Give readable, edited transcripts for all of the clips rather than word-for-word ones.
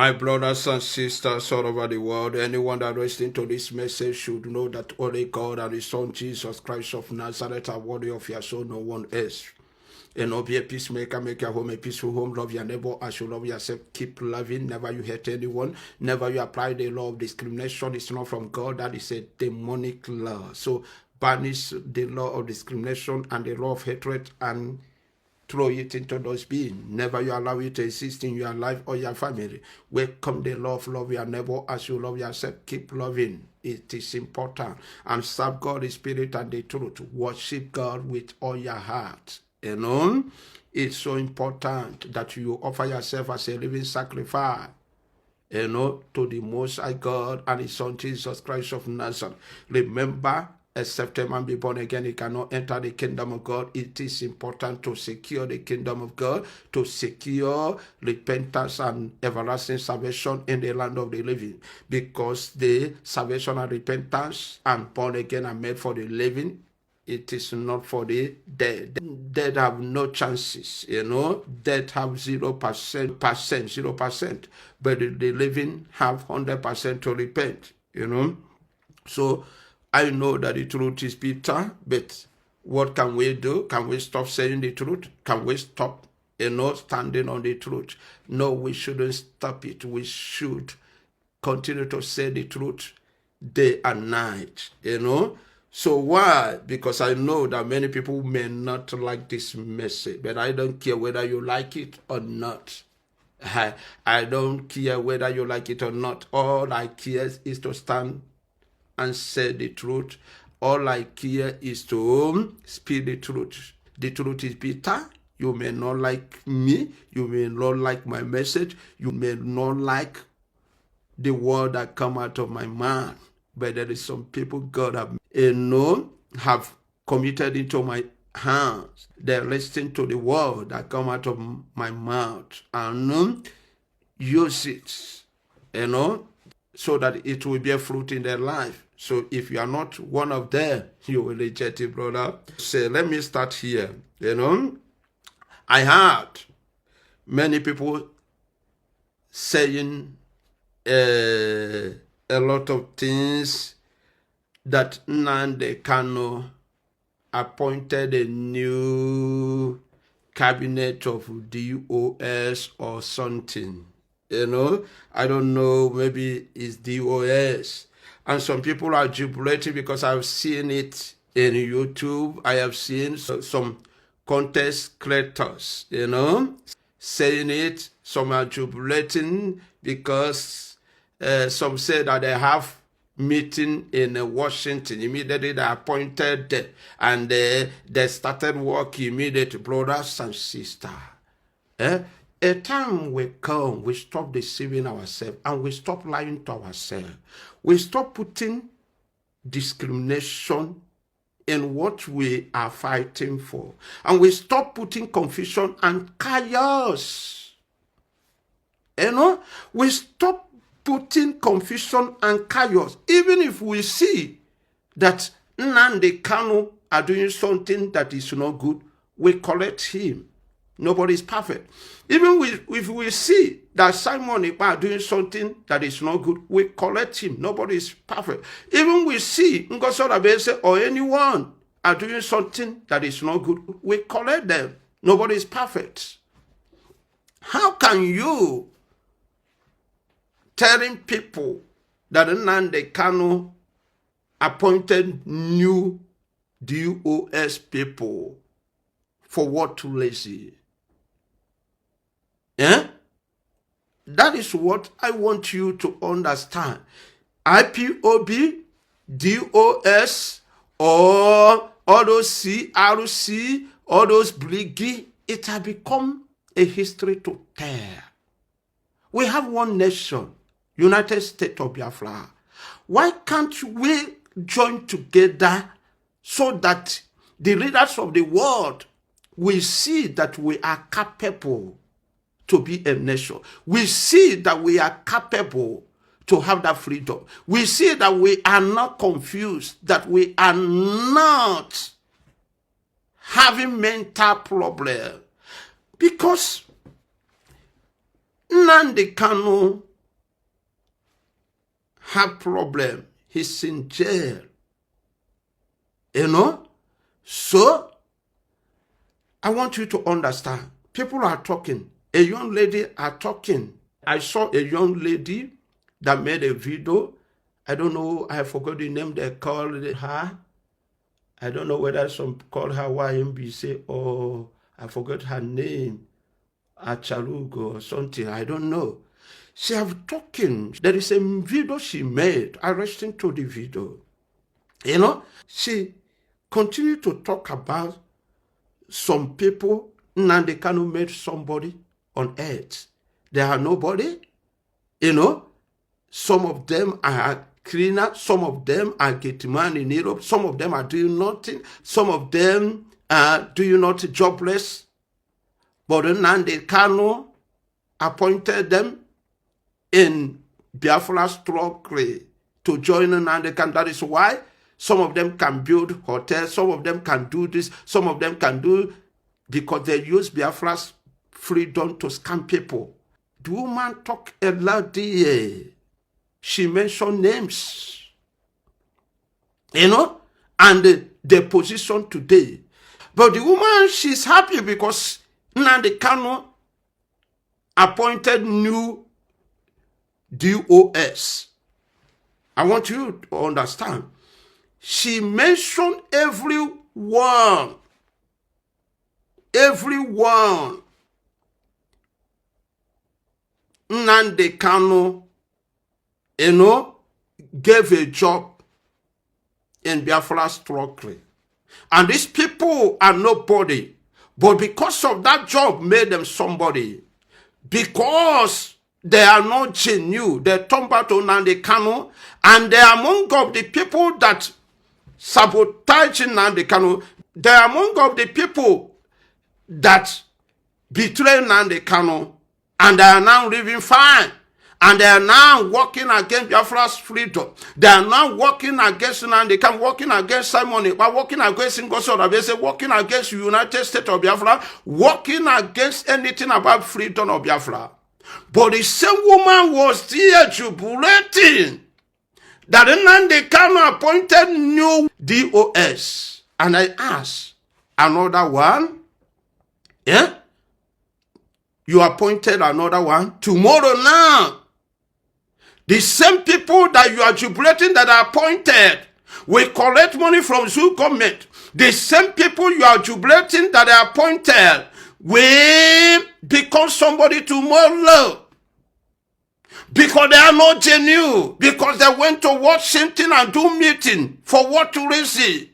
My brothers and sisters all over the world, anyone that listening to this message should know that only God and His Son Jesus Christ of Nazareth are worthy of your soul, no one else. Be a peacemaker, make your home a peaceful home, love your neighbor as you love yourself, keep loving, never you hate anyone, never you apply the law of discrimination. It's not from God, that is a demonic law. So banish the law of discrimination and the law of hatred and throw it into those beings. Never you allow it to exist in your life or your family. Welcome the love your neighbor as you love yourself. Keep loving. It is important. And serve God, the Spirit, and the truth. Worship God with all your heart. It's so important that you offer yourself as a living sacrifice, to the Most High God and His Son Jesus Christ of Nazareth. Remember, except a man be born again, he cannot enter the kingdom of God. It is important to secure the kingdom of God, to secure repentance and everlasting salvation in the land of the living, because the salvation and repentance and born again are made for the living. It is not for the dead. Dead have no chances, Dead have 0%, but the living have 100% to repent, So I know that the truth is bitter, but what can we do? Can we stop saying the truth? Can we stop, standing on the truth? No, we shouldn't stop it. We should continue to say the truth day and night, So why? Because I know that many people may not like this message, but I don't care whether you like it or not. I don't care whether you like it or not. All I care is to stand and say the truth. All I care is to speak the truth. The truth is bitter. You may not like me. You may not like my message. You may not like the word that come out of my mouth. But there is some people God have committed into my hands. They're listening to the word that come out of my mouth and use it, so that it will bear fruit in their life. So if you are not one of them, you will reject it, brother. So let me start here. I heard many people saying a lot of things, that Nnamdi Kanu appointed a new cabinet of DOS or something. I don't know, maybe it's DOS. And some people are jubilating because I've seen it in YouTube. I have seen some contest creators, saying it. Some are jubilating because some say that they have meeting in Washington. Immediately they appointed and they started work immediately, brothers and sisters. A time will come, we stop deceiving ourselves and we stop lying to ourselves. We stop putting discrimination in what we are fighting for. And we stop putting confusion and chaos. We stop putting confusion and chaos. Even if we see that Nnamdi Kanu are doing something that is not good, we correct him. Nobody is perfect. Even if we see that Simon Ekpa are doing something that is not good, we correct him. Nobody is perfect. Even we see Ngosora or anyone are doing something that is not good, we correct them. Nobody is perfect. How can you telling people that Nnamdi Kanu appointed new DOS people for what? Too lazy? That is what I want you to understand. IPOB, DOS, or all those CRC, all those Brigi, it has become a history to tell. We have one nation, United States of Biafra. Why can't we join together so that the leaders of the world will see that we are capable to be a nation? We see that we are capable to have that freedom. We see that we are not confused, that we are not having mental problem. Because Nnamdi Kanu have problem. He's in jail. So, I want you to understand. People are talking. A young lady are talking. I saw a young lady that made a video. I don't know, I forgot the name they called her. I don't know whether some call her YMBC or I forgot her name. Achalugo or something. I don't know. She have talking. There is a video she made. I listened to the video. She continued to talk about some people. Nnamdi Kanu made somebody on earth. They are nobody. Some of them are cleaner. Some of them are getting man in Europe. Some of them are doing nothing. Some of them are doing not jobless. But Nnamdi Kanu appointed them in Biafra struggle to join Nnamdi Kanu. That is why some of them can build hotels, some of them can do this, some of them can do, because they use Biafra's freedom to scam people. The woman talk a lot there. She mentioned names, and the position today. But the woman, she's happy because Nnamdi Kanu appointed new DOS. I want you to understand. She mentioned everyone. Nnamdi Kanu, gave a job in Biafra struggle. And these people are nobody. But because of that job made them somebody. Because they are not genuine. They turn back to Nnamdi Kanu. And they are among of the people that sabotage Nnamdi Kanu. They are among of the people that betray Nnamdi Kanu. And they are now living fine. And they are now working against Biafra's freedom. They are now working against Nnamdi Kanu, working against Simon Ekpa, working against Ngozi, working against United States of Biafra, working against anything about freedom of Biafra. But the same woman was there jubilating that Nnamdi Kanu appointed new DOS. And I asked, another one? Yeah? You appointed another one? Tomorrow now. The same people that you are jubilating that are appointed will collect money from Zoo government. The same people you are jubilating that are appointed will become somebody tomorrow. Because they are not genuine. Because they went to Washington and do meeting. For what reason?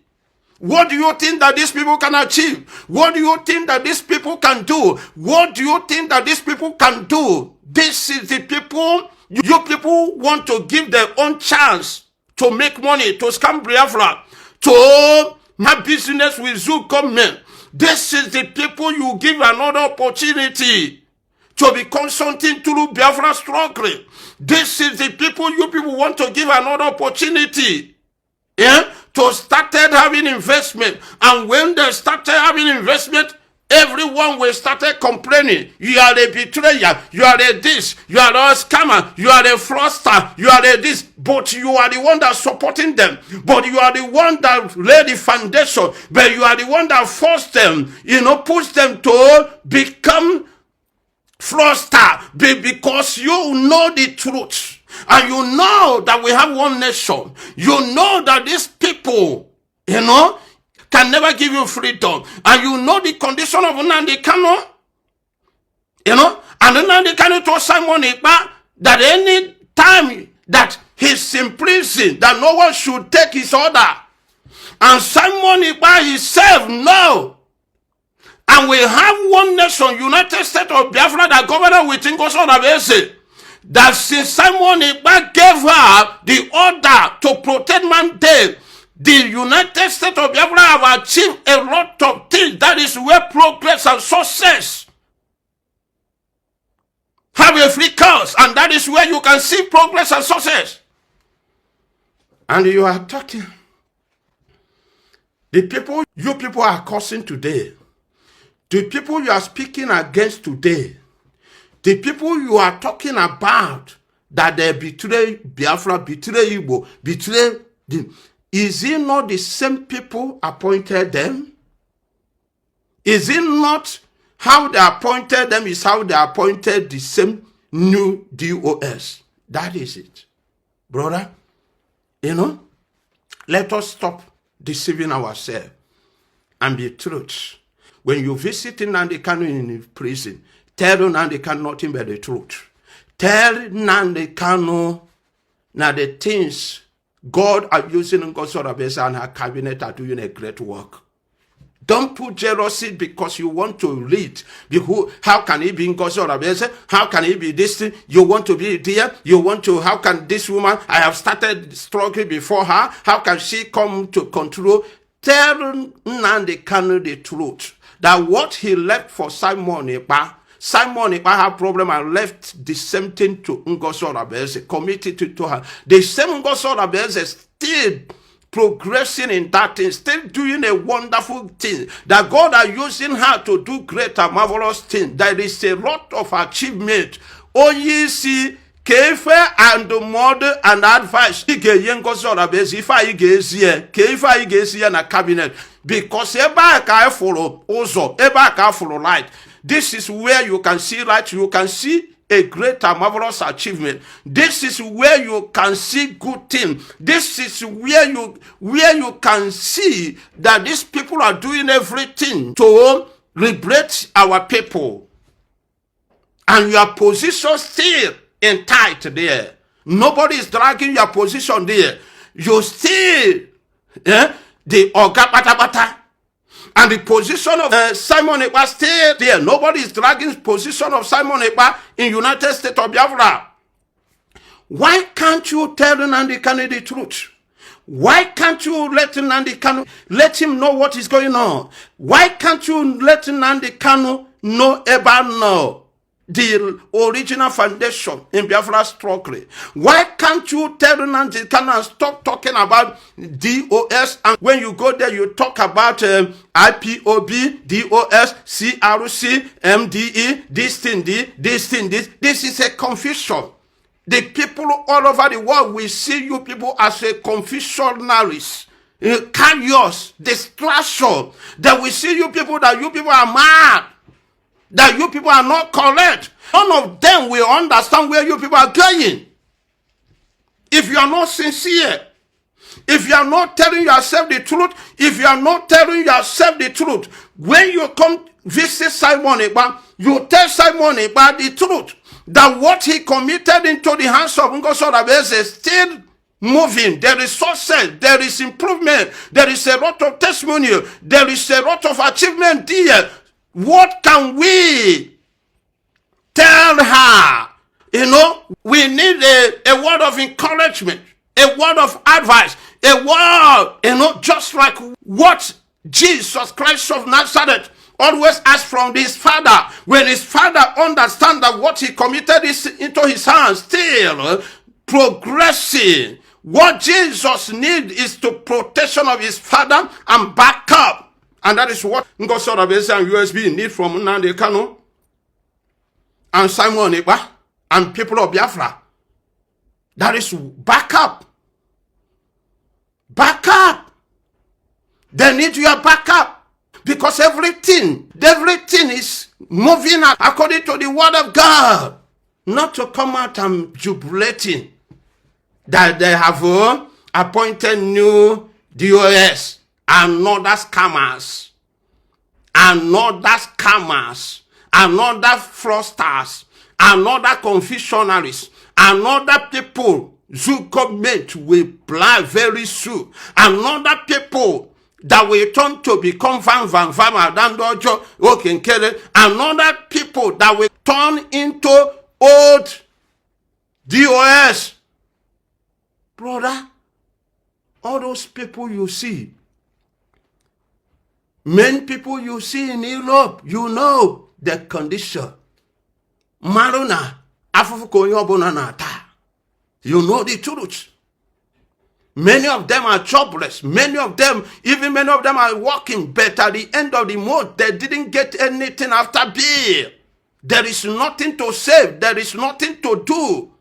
What do you think that these people can achieve? What do you think that these people can do? What do you think that these people can do? This is the people, you people want to give their own chance to make money, to scam Biafra, to have business with Zoo government. This is the people you give another opportunity to become something through Biafra struggle. This is the people you people want to give another opportunity. Yeah? To started having investment. And when they started having investment, everyone will started complaining. You are a betrayer. You are a this. You are a scammer. You are a fraudster. You are a this. But you are the one that's supporting them. But you are the one that laid the foundation. But you are the one that forced them, push them to become fraudster. Because you know the truth. And you know that we have one nation. You know that these people, can never give you freedom. And you know the condition of Nnamdi Kanu. And Nnamdi Kanu told Simon Ekpa that any time that he's in prison, that no one should take his order. And Simon Ekpa himself, no. And we have one nation, United States of Biafra, that governor with Ngozi, that since Simon Ekpa gave her the order to protect mandate, the United States of Biafra have achieved a lot of things. That is where progress and success have a free course. And that is where you can see progress and success. And you are talking. The people you people are cursing today, the people you are speaking against today, the people you are talking about that they betray Biafra, betray Igbo, betray them. Is it not the same people appointed them? Is it not how they appointed them is how they appointed the same new DOS? That is it. Brother, let us stop deceiving ourselves and be truth. When you visit Nnamdi Kanu in prison, tell Nnamdi Kanu nothing but the truth. Tell Nnamdi Kanu now the things God are using in God's Orabesa and her cabinet are doing a great work. Don't put jealousy because you want to lead. How can he be in God's Orabesa? How can he be this thing? You want to be there? You want to, how can this woman, I have started struggling before her. How can she come to control? Tell Nnamdi Kanu the truth. That what he left for Simon Ekpa had problem and left the same thing to Ngozi Orabese, committed it to her. The same Ngozi Orabese still progressing in that thing, still doing a wonderful thing. That God are using her to do great and marvelous things. There is a lot of achievement. Oh, ye see, Kefe and model and advice. If I get here na cabinet. Because I follow also, I follow light. This is where you can see light. You can see a great and marvelous achievement. This is where you can see good thing. This is where you can see that these people are doing everything to liberate our people. And your position still in tight there. Nobody is dragging your position there. You still the Oga Bata Bata. And the position of Simon Ekpa still there. Nobody is dragging the position of Simon Ekpa in United States of Biafra. Why can't you tell Nnamdi Kanu the truth? Why can't you let Nnamdi Kanu, let him know what is going on? Why can't you let Nnamdi Kanu know about the original foundation in Biafra struggle? Why can't you tell Nnamdi Kanu and stop talking about DOS? And when you go there, you talk about IPOB, DOS, CRC, MDE, this thing, this thing, this. This is a confusion. The people all over the world will see you people as a confusionalist, chaos, distraction. That we see you people that you people are mad. That you people are not correct. None of them will understand where you people are going. If you are not sincere, if you are not telling yourself the truth, if you are not telling yourself the truth, when you come visit Simon Ekpa, you tell Simon Ekpa the truth. That what he committed into the hands of Ngozi Orabese is still moving. There is success, there is improvement, there is a lot of testimonial, there is a lot of achievement there. What can we tell her? We need a word of encouragement, a word of advice, a word, just like what Jesus Christ of Nazareth always asked from his father. When his father understands that what he committed is into his hands, still progressing. What Jesus needs is the protection of his father and backup. And that is what Ngozi Orabese and USB need from Nnamdi Kanu and Simon Ekpa and people of Biafra. That is backup. Backup. They need your backup. Because everything is moving according to the word of God. Not to come out and jubilating that they have appointed new DOS. Another scammers, another fraudsters, another confusionalists, another people who government will blind very soon, another people that will turn to become another people that will turn into old DOS. Brother, all those people you see, many people you see in Europe, you know the condition. Maruna, you know the truth. Many of them are jobless. Many of them are working, but at the end of the month, they didn't get anything after bill. There is nothing to save. There is nothing to do.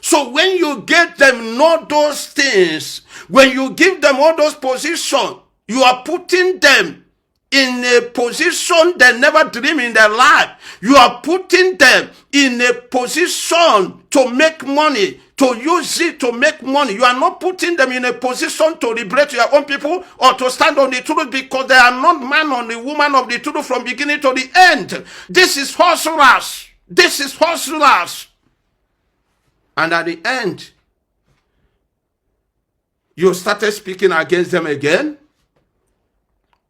So when you get them know those things, when you give them all those positions, you are putting them in a position they never dream in their life. You are putting them in a position to make money, to use it to make money. You are not putting them in a position to liberate your own people or to stand on the truth, because they are not man or the woman of the truth from beginning to the end. This is hustlers. This is hustlers. And at the end, you started speaking against them again.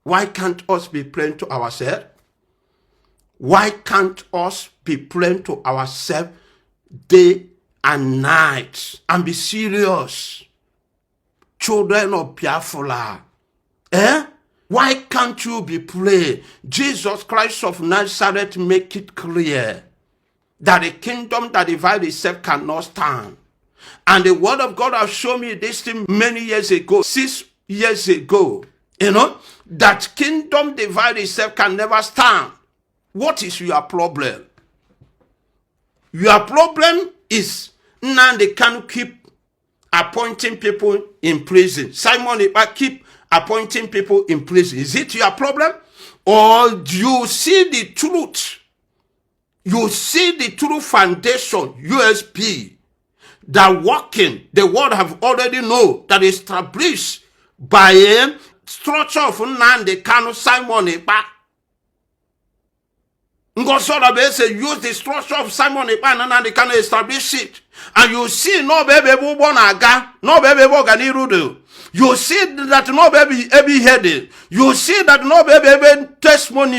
Why can't us be praying to ourselves? Why can't us be praying to ourselves day and night and be serious? Children of Biafra. Why can't you be praying? Jesus Christ of Nazareth make it clear that a kingdom that divides itself cannot stand. And the word of God has shown me this thing many years ago, 6 years ago. That kingdom divided itself can never stand. What is your problem? Your problem is Nnamdi Kanu keep appointing people in prison. Simon Ekpa keep appointing people in prison. Is it your problem? Or do you see the truth? You see the true foundation, USP, that working, the world have already know, that is established by a structure of Nnamdi Kanu, Simon Ekpa. Ngosora say use the structure of Simon Ekpa and Nnamdi Kanu establish it. And you see no baby bonaga, no baby bogani rudo. You see that no baby every headed. You see that no baby testimony.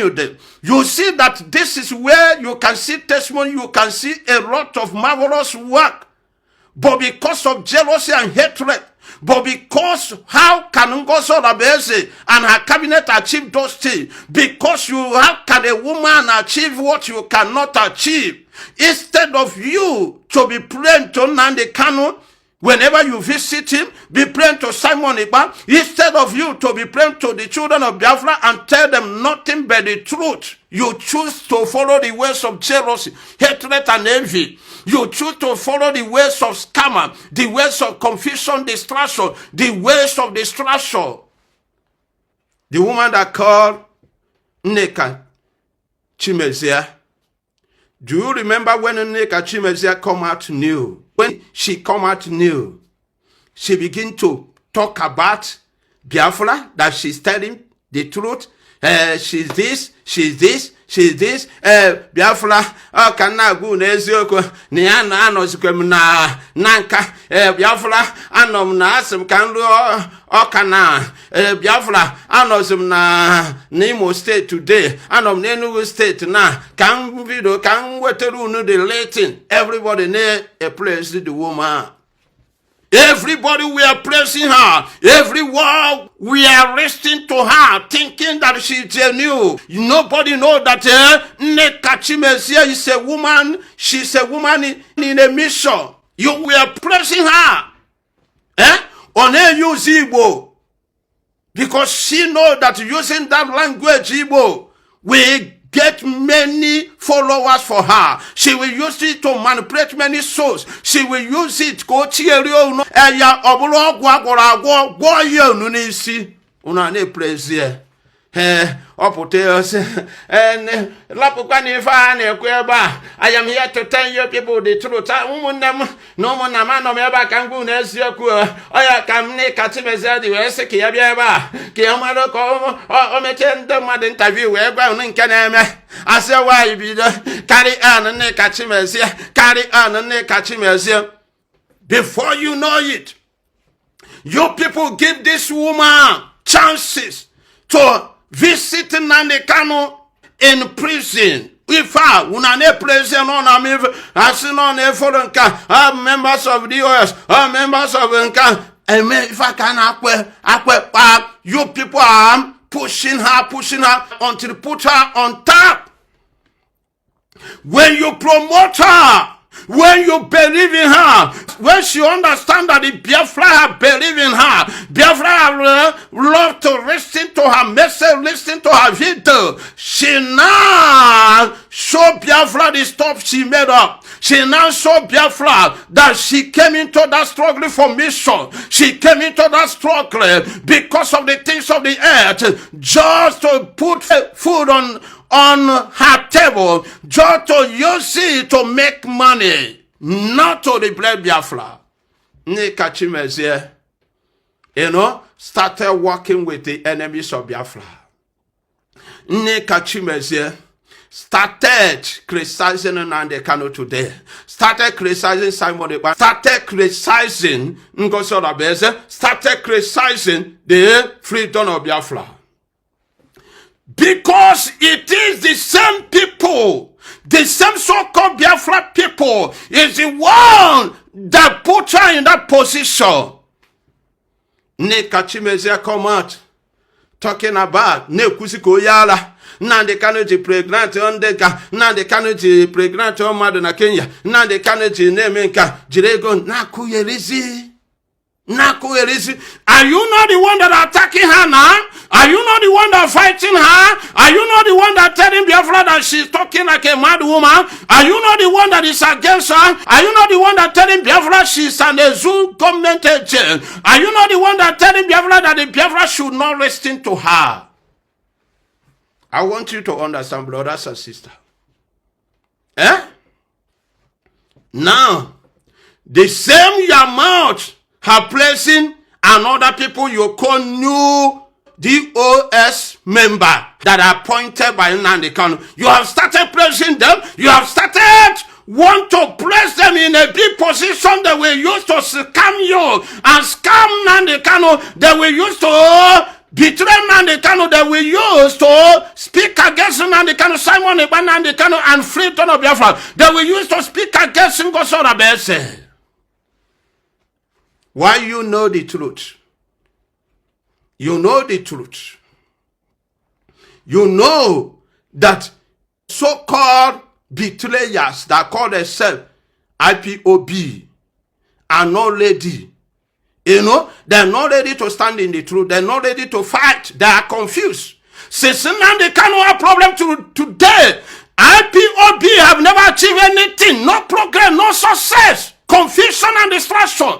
You see that this is where you can see testimony, you can see a lot of marvelous work. But because of jealousy and hatred, but because how can Ngozo Rabeze and her cabinet achieve those things? Because how can a woman achieve what you cannot achieve? Instead of you to be praying to Nnamdi Kanu, whenever you visit him, be praying to Simon Ekpa, instead of you to be praying to the children of Biafra and tell them nothing but the truth, you choose to follow the ways of jealousy, hatred, and envy. You choose to follow the ways of scammer, the ways of confusion, distraction, the ways of distraction. The woman that called Nneka Chimezia. Do you remember when Nneka Chimezia come out new? When she come out new, she begin to talk about Biafra, that she's telling the truth. She's this, she's this, she's this. Biafra, kana gu n'eziokwu na ya na anọzikwem na nka. Biafra anom na asem kan ru okana. Biafra anozim na Imo State today. Anom na Enugu State na kan video kan weteru unu the latin. Everybody ne a place the woman. Everybody, we are praising her. Everyone, we are listening to her, thinking that she's genuine. Nobody knows that Nneka Chimezia is a woman. She's a woman in a mission. We are praising her. On her use Igbo. Because she knows that using that language Igbo, we get many followers for her. She will use it to manipulate many souls. She will use it go cheerio no eya obulo gwagora gwo ye nu n'isi una na praise opotels and lapukwa ni fa na ekwe eba. I am here to tell you people the truth. Umunnem no mo na ma no me eba kan gu na esiokwu oya kam ne katimeze di we se ke ya bia eba ke o ma do ko o meche ndem mad interview we gwa unu nke na eme ase why bi do carry on ne katimeze carry on ne katimeze. Before you know it, you people give this woman chances to visit Nnamdi Kanu in prison. If I unane prison on a as on a foreign members of the OS, members of Nka, and if I can acquire, you people are pushing her until put her on top. When you promote her, when you believe in her, when she understands that the Biafra believe in her, Biafra love to listen to her message, listen to her video, she now show Biafra the stuff she made up. She now saw Biafra, that she came into that struggle for mission. She came into that struggle because of the things of the earth, just to put food on her table, just to use it to make money, not to liberate Biafra. Started working with the enemies of Biafra. Started criticizing Nnamdi Kanu today. Started criticizing Simon Ekpa. Started criticizing Ngosora. Started criticizing the freedom of Biafra. Because it is the same people, the same so-called Biafra people, is the one that put her in that position. Nekachimezia come out talking about Nekusiko Yala. Nnamdi Kanu is pregnant on Deka. Nnamdi Kanu is pregnant on Madonna Kenya. Nnamdi Kanu is Nemenka. Jirego Nakuyerizi. Are you not the one that attacking her now? Are you not the one that fighting her? Are you not the one that telling Biafra that she's talking like a mad woman? Are you not the one that is against her? Are you not the one that telling Biafra she's an Ezu government agent? Are you not the one that telling Biafra that the Biafra should not listen to her? I want you to understand, brothers and sisters. Now, the same your mouth are placing another people you call new DOS member that are appointed by Nnamdi Kanu. You have started placing them. You have started want to place them in a big position that we used to scam you and scam Nnamdi Kanu. That we used to betray Nnamdi Kanu. That we used to speak against Nnamdi Kanu, Simon Ekpa Nnamdi Kanu, and freedom of Biafra. That we used to speak against Ngosora Bese. Why you know the truth? You know the truth. You know that so-called betrayers that call themselves IPOB are not ready. You know, they're not ready to stand in the truth. They're not ready to fight. They are confused. Since Nnamdi Kanu have problem today, IPOB have never achieved anything. No progress, no success. Confusion and distraction.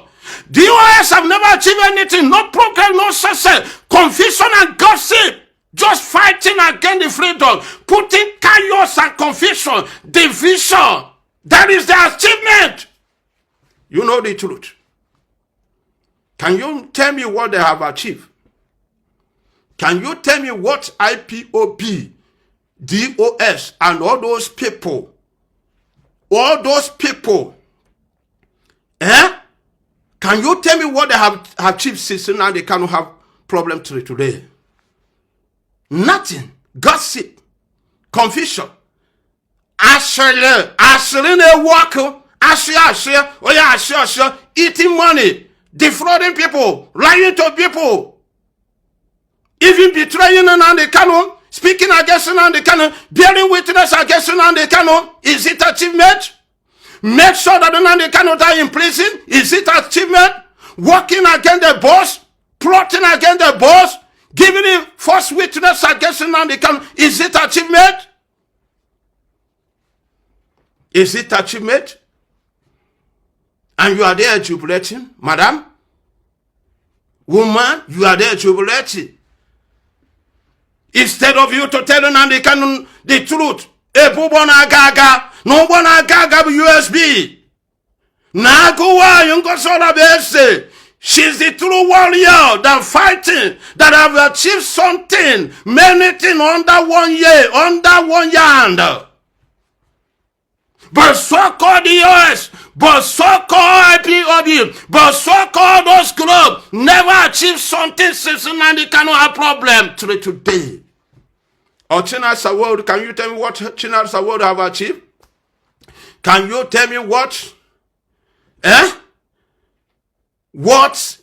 The DOS have never achieved anything, no progress, no success, confusion and gossip, just fighting against the freedom, putting chaos and confusion, division. That is the achievement. You know the truth. Can you tell me what they have achieved? Can you tell me what IPOB, DOS, and all those people, can you tell me what they have achieved since now they cannot have problem today? Nothing. Gossip. Confusion. Eating money. Defrauding people. Lying to people. Even betraying Nnamdi Kanu. Speaking against Nnamdi Kanu. Bearing witness against Nnamdi Kanu. Is it achievement? Make sure that Nnamdi Kanu die in prison. Is it achievement? Working against the boss, plotting against the boss, giving him false witness against Nnamdi Kanu. Is it achievement? Is it achievement? And you are there jubilating, madam, woman, you are there jubilating. Instead of you to tell Nnamdi Kanu the truth, ebubona gaga. No one agaga USB. Naguwa Ngosora Bese. She's the true warrior that fighting, that have achieved something, many things under 1 year, under 1 yard. But so-called US, but so-called IPOB, but so-called those clubs never achieved something since Nnamdi Kanu have problem till today. Or China Saward, can you tell me what China Saward have achieved? Can you tell me what? What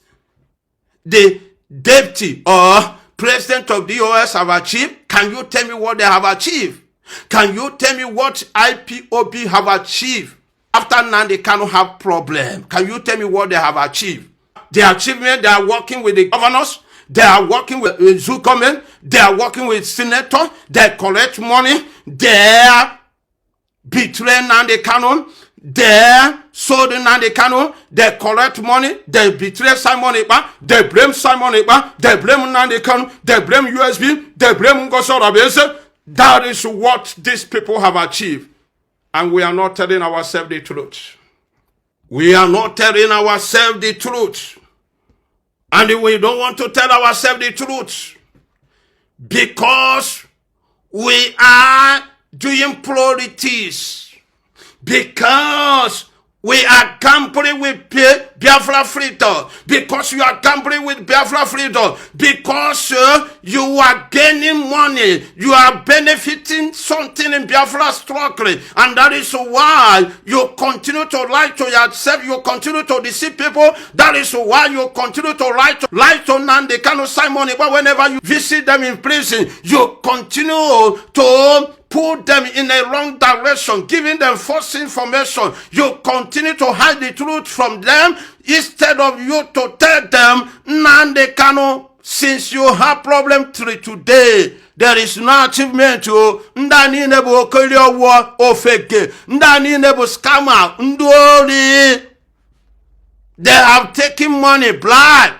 the deputy or president of the DOS have achieved? Can you tell me what they have achieved? Can you tell me what IPOB have achieved after Nnamdi Kanu have problem? Can you tell me what they have achieved? The achievement, they are working with the governors. They are working with Zukomen. They are working with senators. They collect money. They betray Nnamdi Kanu, they sold Nnamdi Kanu, they collect money, they betray Simon Ekpa, they blame Simon Ekpa, they blame Nnamdi Kanu, they blame USB, they blame Ngoso Rabese. That is what these people have achieved. And we are not telling ourselves the truth. We are not telling ourselves the truth. And we don't want to tell ourselves the truth because we are doing priorities, because we are gambling with Biafra freedom, because you are gambling with Biafra freedom, because you are gaining money, you are benefiting something in Biafra struggling, and that is why you continue to lie to yourself, you continue to deceive people. That is why you continue to lie to Nnamdi Kanu, Simon Ekpa. Whenever you visit them in prison, you continue to put them in a wrong direction, giving them false information. You continue to hide the truth from them instead of you to tell them, Nnamdi Kanu, since you have problem today, there is no achievement. Ndani nebo okolio war ofeke. Ndani nebo scammer. Ndori. They have taken money, blood.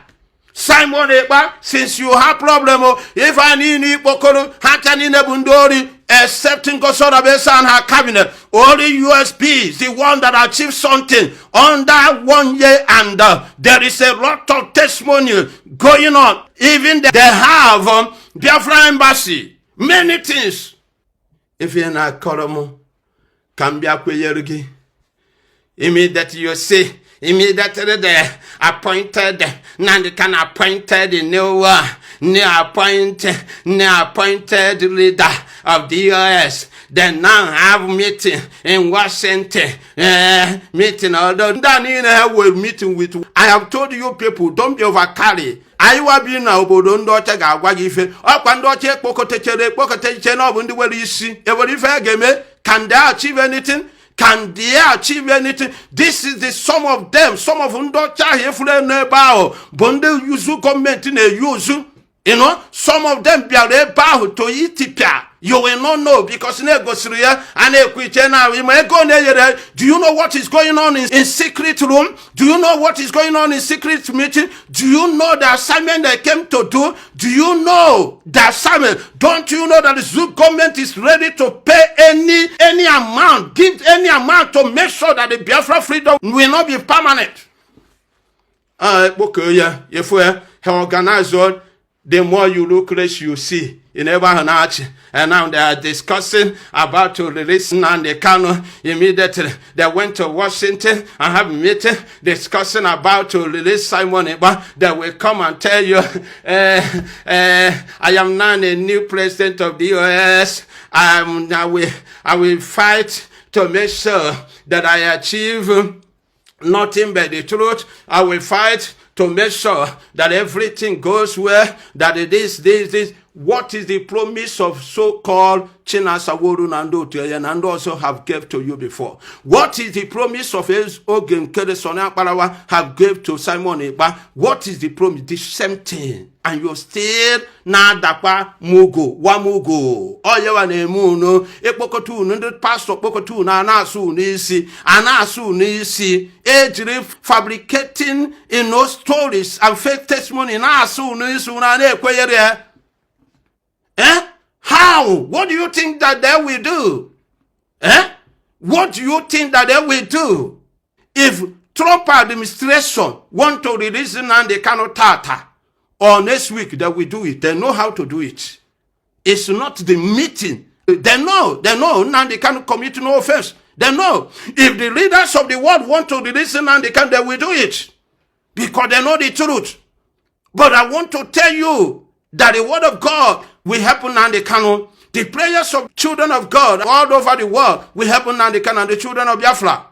Simon Ekpa, since you have problem, if I need Ipokoro, Hatani Nebundori, excepting Gosora Besa and her cabinet, only USP is the one that achieved something under 1 year, and there is a lot of testimony going on. Even they have Biafra embassy, many things. If you're not Koromo, can be a Yergi. Immediately you say, immediately they appointed, Nnamdi Kanu appointed the new appointed leader of the US. They now have meeting in Washington, meeting, although we're meeting with. I have told you people, don't be overcarried. I will be now, but don't go wagife. Up and don't check Pocote, no, when the way you see, every fair game, can they achieve anything? Can they achieve anything? This is the some of them. Some of them don't here for their neighbor. Bundle yuzu comment in a yuzu. You know, some of them be able to eat. You will not know because nego Syria and do you know what is going on in secret room? Do you know what is going on in secret meeting? Do you know the assignment they came to do? Do you know the assignment? Don't you know that the Zoo government is ready to pay any amount, give any amount to make sure that the Biafra freedom will not be permanent? If we organize all, the more you look less you see. In Ebahanach, and now they are discussing about to release Nnamdi Kanu. Immediately they went to Washington and have a meeting discussing about to release Simon Ekpa. They will come and tell you, I am now the new president of the US. I will fight to make sure that I achieve nothing but the truth. I will fight to make sure that everything goes well, that it is this. What is the promise of so-called Chinasaworu and also have gave to you before? What is the promise of Ogen Kedesona Parawa have gave to Simon Ekpa? What is the promise? The same thing. And you still na dapa mugo, wamugo. Oyewa ne muno, ekpokotu, nunde pastor pokotu na anasu nisi, ejiri fabricating in no stories and fake testimony na asu nisi unane kweyere. How? What do you think that they will do? What do you think that they will do? If Trump administration want to release Nnamdi Kanu Tata, or next week they will do it. They know how to do it. It's not the meeting. They know Nnamdi Kanu commit no offense. They know. If the leaders of the world want to release Nnamdi Kanu, they will do it. Because they know the truth. But I want to tell you that the word of God will help Nnamdi Kanu. The prayers of children of God all over the world will help Nnamdi Kanu and the children of Biafra.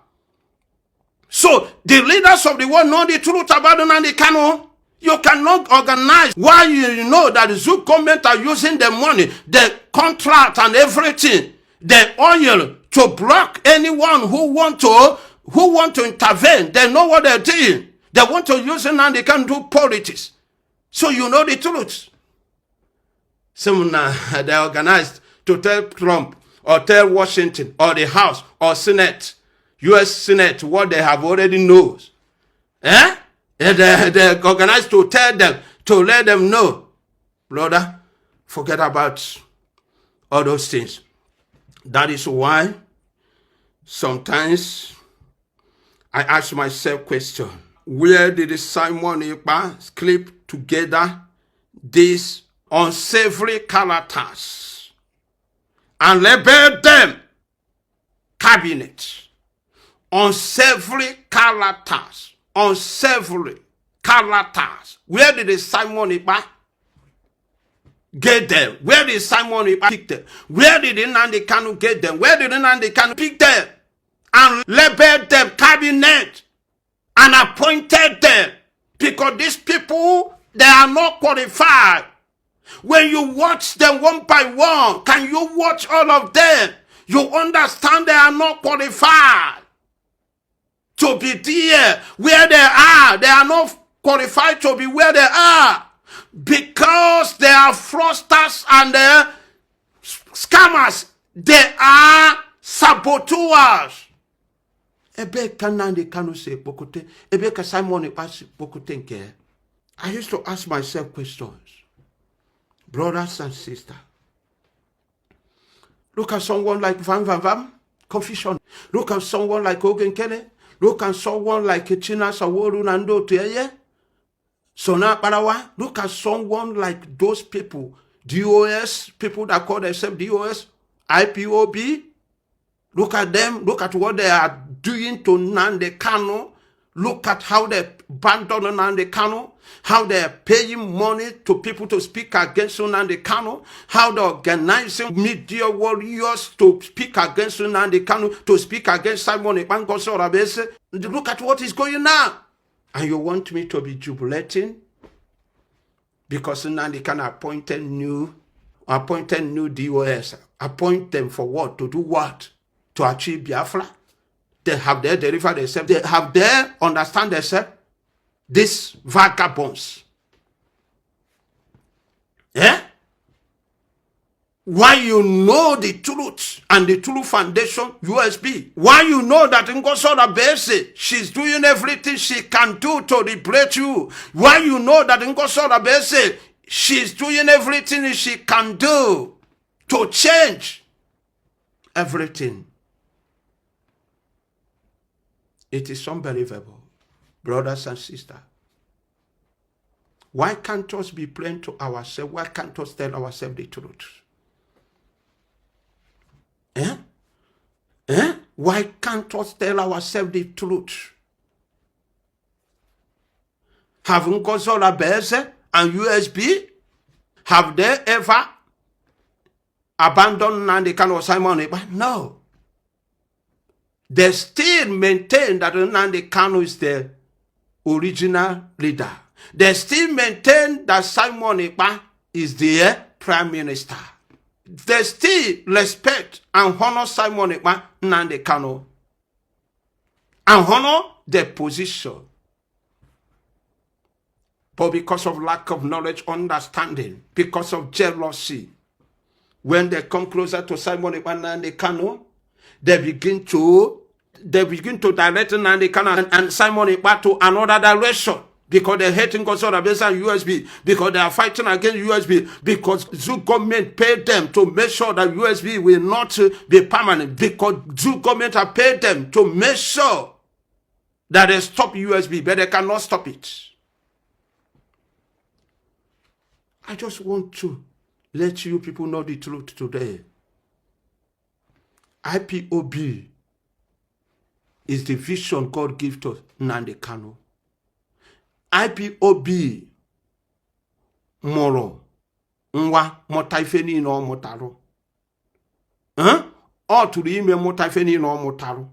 So the leaders of the world know the truth about Nnamdi Kanu. You cannot organize why you know that the Zoo government are using the money, the contract and everything, the oil to block anyone who want to intervene. They know what they're doing. They want to use it and they can do politics. So you know the truth. Some they organized to tell Trump, or tell Washington or the House or Senate, U.S. Senate, what they have already knows. Eh? They organize to tell them, to let them know. Brother, forget about all those things. That is why sometimes I ask myself question. Where did Simon Ekpa clip together these unsavory characters and label them cabinet? Unsavory characters. Unsavory characters. Where did Simon Ekpa get them? Where did Simon Ekpa pick them? Where did Nnamdi Kanu get them? Where did Nnamdi Kanu pick them and label them cabinet and appointed them? Because these people, they are not qualified. When you watch them one by one, can you watch all of them? You understand they are not qualified to be there where they are. They are not qualified to be where they are because they are fraudsters and scammers. They are saboteurs. Ebe ka Nnamdi Kanu se pokote, ebe ka Simon Ekpa se pokote nke. I used to ask myself questions. Brothers and sisters, look at someone like Vam, confusion. Look at someone like Ogen Kene. Look at someone like China Saworu Nando Tieye. Sona Parawa. Look at someone like those people, DOS, people that call themselves DOS, IPOB. Look at them. Look at what they are doing to Nnamdi Kanu. Look at how they abandon Nnamdi Kanu. How they are paying money to people to speak against Nnamdi Kanu. How they're organizing media warriors to speak against Nnamdi Kanu, to speak against Simon Ekpa. Look at what is going on. And you want me to be jubilating because Nnamdi Kanu appointed new DOS. Appoint them for what? To do what? To achieve Biafra. They have their deliver themselves. They have their understand themselves. These vagabonds. Yeah? Why you know the truth and the true foundation, USB. Why you know that Ngosoda Bese, she's doing everything she can do to liberate you. Why you know that Ngosoda Bese, she's doing everything she can do to change everything. It is unbelievable, brothers and sisters. Why can't us be plain to ourselves? Why can't us tell ourselves the truth? Why can't us tell ourselves the truth? Have Ngozola Beze and USB, have they ever abandoned Nnamdi Kanu or Simon Ekpa? No. They still maintain that Nnamdi Kanu is the original leader. They still maintain that Simon Ekpa is the prime minister. They still respect and honor Simon Ekpa, Nnamdi Kanu, and honor their position. But because of lack of knowledge, understanding, because of jealousy, when they come closer to Simon Ekpa and Nnamdi Kanu, they begin to direct Nnamdi Kanu and Simon Ekpa to another direction. Because they're hating Ngozola Bese and USB, because they are fighting against USB, because Zoo government paid them to make sure that USB will not be permanent, because Zoo government have paid them to make sure that they stop USB, but they cannot stop it. I just want to let you people know the truth today. IPOB is the vision God gave to Nnamdi Kanu. IPOB moro nwa mota ife ni no motaro. O turu ime mota ife ni no motaro.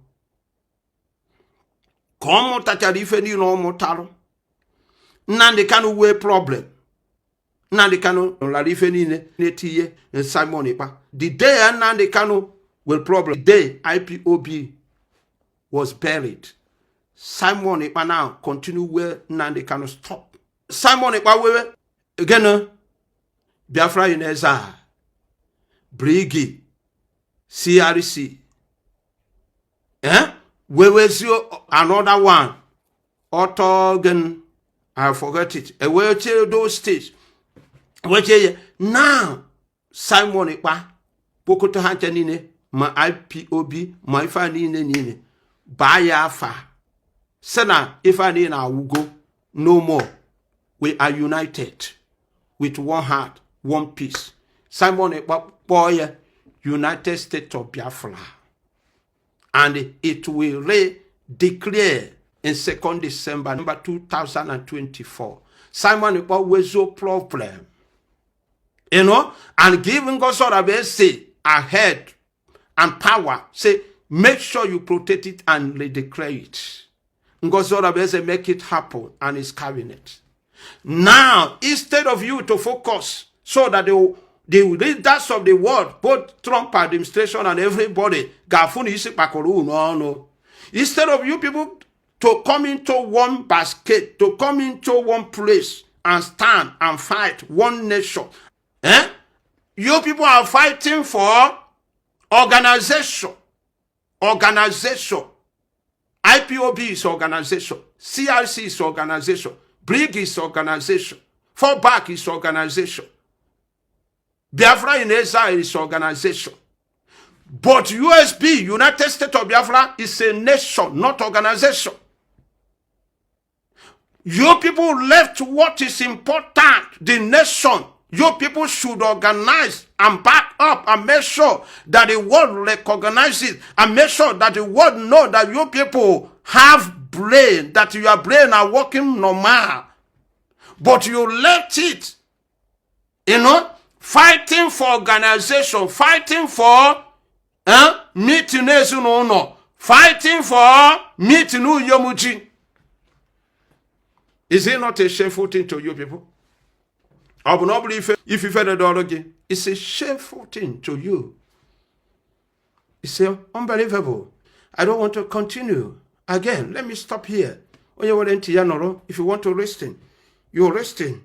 Ko mota chari ife ni no motaro. Nnamdi Kanu we problem. Nnamdi Kanu la ife ni netiye Simon Ekpa. The day Nnamdi Kanu will problem, the day IPOB was buried. Simon Ekpa now continue where Nnamdi Kanu stop. Simon Ekpa where again Biafra in exile. Brigi CRC. We will see another one. Otogen, I forgot it. A way to those states. Now, Simon Ekpa, Pokoto Hantanine, my IPOB, my Fanine, Biafra. Sana, if I need I will go, no more. We are united with one heart, one peace. Simon Ekpa, boy, United States of Biafra. And it will declare in 2nd December 2024. Simon Ekpa was no problem. You know, and giving God sort of say ahead and power, say make sure you protect it and declare it. God sort of say make it happen and his cabinet. Now, instead of you to focus so that the leaders of the world, both Trump administration and everybody, no. Instead of you people to come into one basket, to come into one place and stand and fight one nation. You people are fighting for organization. Organization. IPOB is organization. CRC is organization. BRIG is organization. Fallback is organization. Biafra in exile is organization. But USB, United States of Biafra, is a nation, not organization. You people left what is important, the nation. You people should organize and back up and make sure that the world recognizes it and make sure that the world know that you people have brain, that your brain are working normal. But you left it, you know, fighting for organization, fighting for meeting, fighting for meeting Yomuji. Is it not a shameful thing to you people? I will not believe if you fed the door again. It's a shameful thing to you. It's unbelievable. I don't want to continue. Again, let me stop here. If you want to listen, you're resting.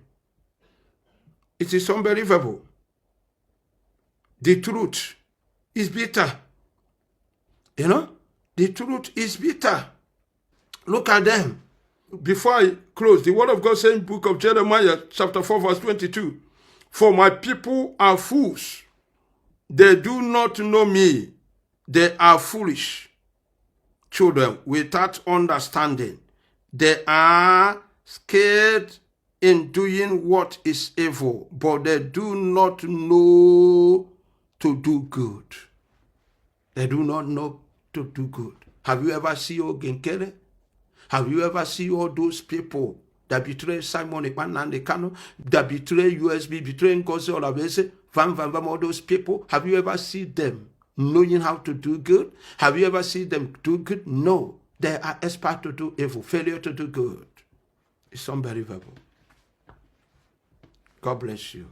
It is unbelievable. The truth is bitter. You know, the truth is bitter. Look at them. Before I close, the word of God says in the book of Jeremiah, chapter 4, verse 22, for my people are fools. They do not know me. They are foolish children without understanding. They are scared in doing what is evil, but they do not know to do good. They do not know to do good. Have you ever seen Ogenkere? Have you ever seen all those people that betray Simon Ekpa and Nnamdi Kanu, that betray USB, betraying Ngozi Olabese, all those people? Have you ever seen them knowing how to do good? Have you ever seen them do good? No. They are experts to do evil, failure to do good. It's unbelievable. God bless you.